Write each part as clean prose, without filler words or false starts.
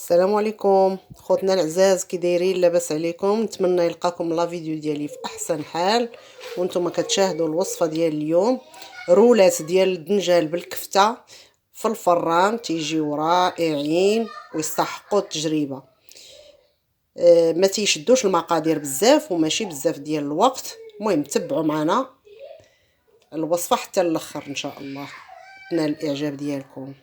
السلام عليكم خوتنا العزاز، كي دايرين؟ لاباس عليكم؟ نتمنى يلقاكم لا فيديو ديالي في احسن حال. وانتم كتشاهدوا الوصفه ديال اليوم، رولات ديال الدنجال بالكفته في الفران، تيجيو رائعين ويستحقوا التجربه. ما تيشدوش المقادير بزاف وماشي بزاف ديال الوقت. المهم تبعوا معنا الوصفه حتى الاخر ان شاء الله تنال الاعجاب ديالكم.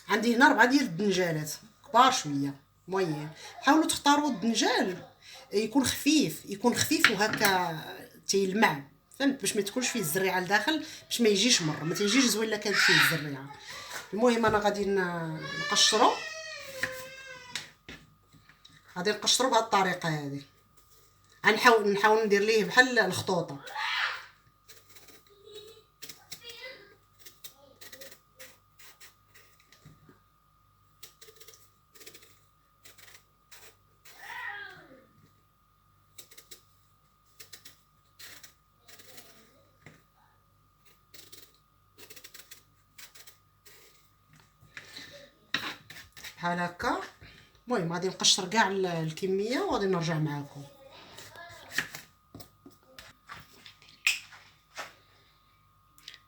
عندي هنا 4 ديال الدنجالات كبار شويه موين. حاولوا تختاروا الدنجال يكون خفيف وهكا تيلمع، فهمت؟ باش ما تكونش فيه الزريعه لداخل، باش ما يجيش مر، ما تيجيش زوين الا كانت فيه الزريعه. المهم انا غادي نقشرو بهذه الطريقه هذه. غنحاول ندير ليه بحال الخطوطه. بحال هكا. المهم غادي نقشر كاع الكميه وغادي نرجع معاكم.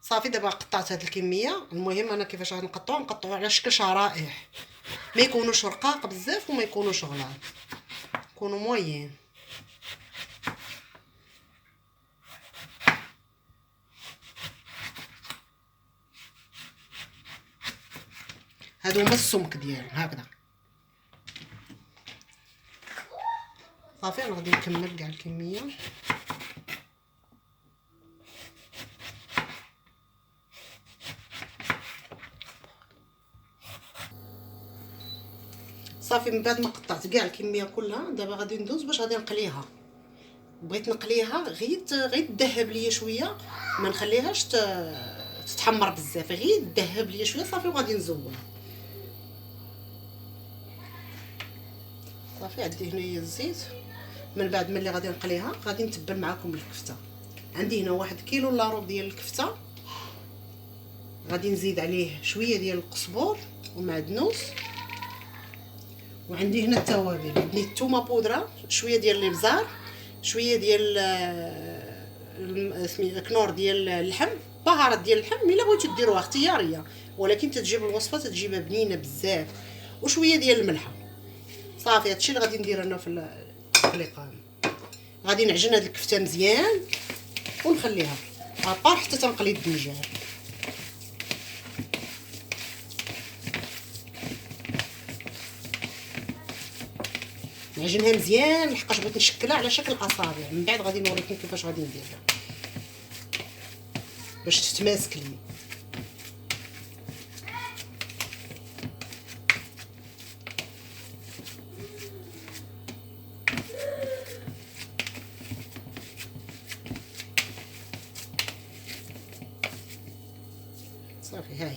صافي دابا قطعت هاد الكميه. المهم انا كيفاش غنقطعو على شكل شرائح، ما يكونوش رقاق بزاف وما يكونوش غلاظ، يكونوا موين. هادو هما السمك ديالهم هكذا. صافي انا غادي نكمل كاع الكميه. صافي من بعد ما قطعت كاع الكميه كلها، دابا غادي ندوز باش غادي نقليها. بغيت نقليها غير تذهب ليا شويه، ما نخليهاش تتحمر بزاف، غير تذهب ليا شويه صافي وغادي نزولها. صافي عندي هنايا الزيت. من بعد ملي غادي نقليها غادي نتبل معكم الكفته. عندي هنا 1 كيلو الا ربع ديال الكفته. غادي نزيد عليه شويه ديال القزبور ومعدنوس. وعندي هنا التوابل، عندي الثومه بودره، شويه ديال الابزار، شويه ديال كنور ديال اللحم، بهارات ديال اللحم الا بغيتو ديروها اختياريه، ولكن تتجيب الوصفه تتجيبها بنينه بزاف. وشويه ديال الملحه. صافي هادشي اللي غادي ندير انا في القليقه. غادي نعجن هاد الكفته مزيان ونخليها ابار حتى تنقلي الدنجال. نعجنها مزيان لحقاش بغيت نشكلها على شكل اصابع. من بعد غادي نوريكم كيفاش غادي نديرها باش تتماسك لي. صافي ها هي.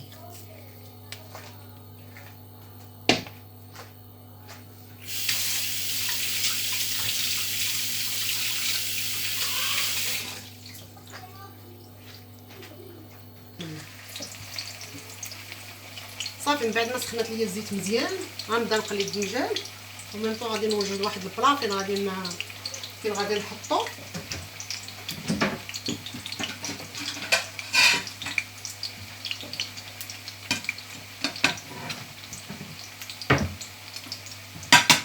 صافي من بعد ما سخنت ليا الزيت مزيان غنبدا نقلي الدنجال. ومن طو غادي نوجد واحد البلا فين غادي نحطو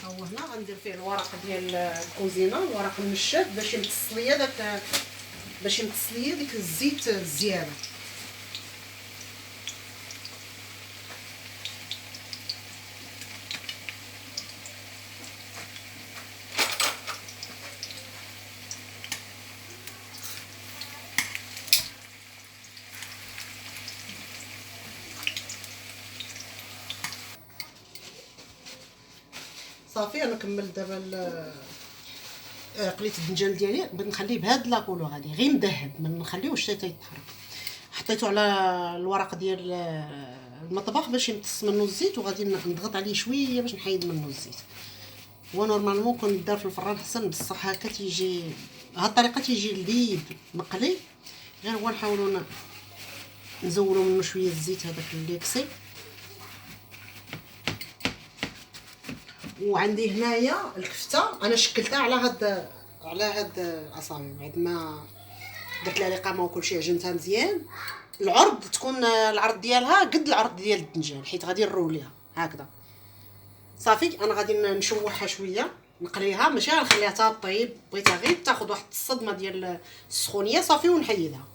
هو هنا. غندير فيه الورق ديال الكوزينه، الورق المنشف، باش يمتص ليا ديك الزيت الزياده. صافي انا كملت دابا قليت الدنجال ديالي. بغيت نخليه بهاد لاكولو هادي غير مذهب، ما نخليوش حتى يتحرك. حطيته على الورق ديال المطبخ باش يمتص منه الزيت، وغادي نضغط عليه شويه باش نحيد منه الزيت. هو نورمالمون كون دار في الفران حسن، بصح هكا تيجي بهاد الطريقه تيجي لذيذ مقلي. غير هو نحاولوا نزولوا منه شويه الزيت هذاك اللي كسي. وعندي هنايا الكفته انا شكلتها على هاد الاصابع بعد ما درت لها الاقامه وكلشي عجنتها مزيان. العرض تكون العرض ديالها قد العرض ديال الدنجال، حيت غادي نروليها هكذا. صافي انا غادي نشوحها شويه، نقليها ماشي غنخليها حتى طيب، بغيتها غير تاخذ واحد الصدمه ديال السخونيه صافي ونحيدها.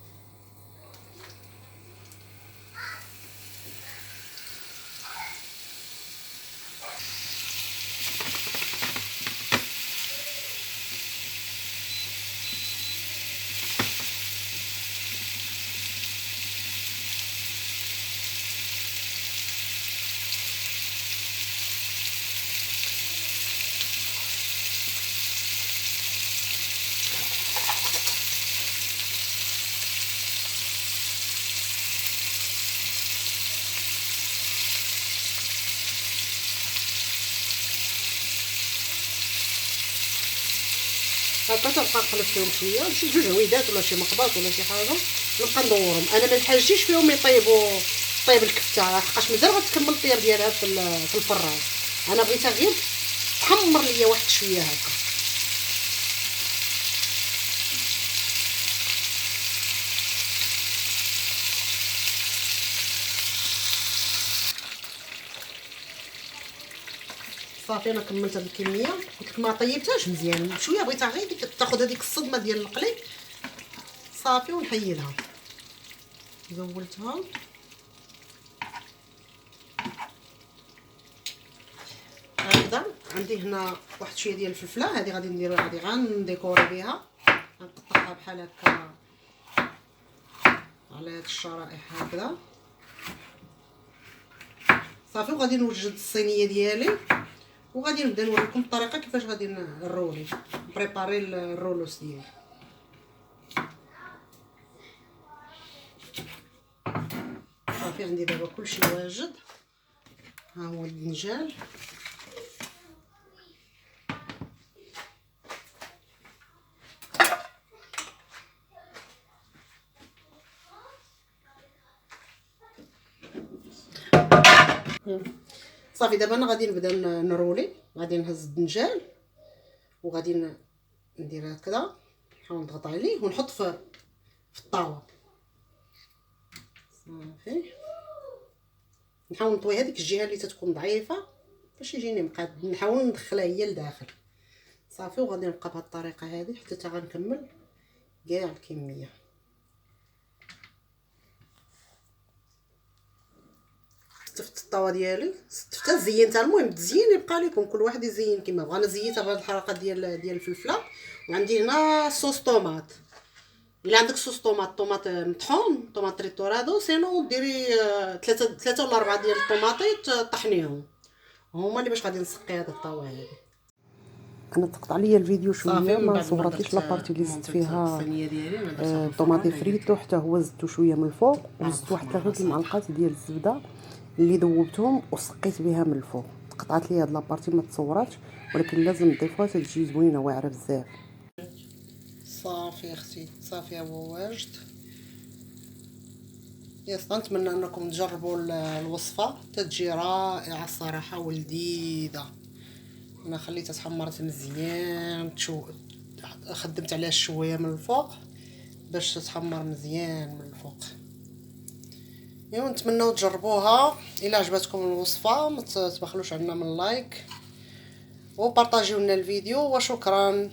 هكا تبقى نقلب فيهم شويه، شي جوج عويدات ولا شي مقباط ولا شي حاجه، نبقى ندورهم. انا ما نحاجيش فيهم يطيبوا طيب الكفته، لحقاش مازال غتكمل الطياب ديالها في الفراغ. انا بغيتها غير تحمر ليا واحد شويه هكا. صافي انا كملت هاد الكميه، قلت لك ما طيبتهاش مزيان شويه، بغيتها غير تاخذ هذيك الصدمه ديال القلي صافي ونحيدها. زولتها هكذا. عندي هنا واحد شويه ديال الفلفله، هذه غادي نديرها، غادي غنديكوري بها، غنقطعها بحال هكا على هاد الشرائح هكذا صافي. وغادي نوجد الصينيه ديالي وغادي نبدا نوريكم الطريقه كيفاش غادي نرولي بريباري الرولوس ديالي. صافي عندي دابا كلشي واجد، ها هو الدنجال. صافي دابا انا غادي نبدا نرولي، غادي نهز الدنجال وغادي ندير هكذا، نحاول نضغط عليه ونحط في الطاوه صافي. نحاول نطوي هذيك الجهه اللي تتكون ضعيفه باش يجيني مقاد، نحاول ندخلها هي لداخل صافي. وغادي نبقى بهذه الطريقه هذه حتى غنكمل كاع الكميه. ستفت الطاوه ديالي، ستفتها زينتها. المهم التزيين يبقى لكم، كل واحد يزين كما بغى. انا زينتها بهذه الحركه ديال الفلفله. وعندي هنا صوص طوماط، الا عندك صوص طوماط مطحون، طوماط تريتورادو، سينو ديري ثلاثه ولا اربعه ديال الطوماطيط طحنيهم، هما اللي باش غادي نسقي هذه الطاوه هذه. انا تقطع ليا الفيديو شويه، ما صورتيش لابارتي اللي زدت فيها طوماطي فريتو، حتى هو زدتو شويه من الفوق، وزدت واحد 3 المعلقات ديال الزبده اللي ذوبتهم وسقيت بها من الفوق. قطعت لي هاد لابارتي ما تصوراتش، ولكن لازم تضيفوها تجي زوينه واعره بزاف. صافي اختي، صافي هو واجد. نتمنى انكم تجربوا الوصفه، تتجي رائعه الصراحه ولذيذه. انا خليتها تحمرت مزيان، خدمت عليها شويه من الفوق باش تتحمر مزيان من الفوق. نتمنوا تجربوها. الا عجبتكم الوصفه ما تبخلوش عنا من لايك وبارطاجيو لنا الفيديو، وشكرا.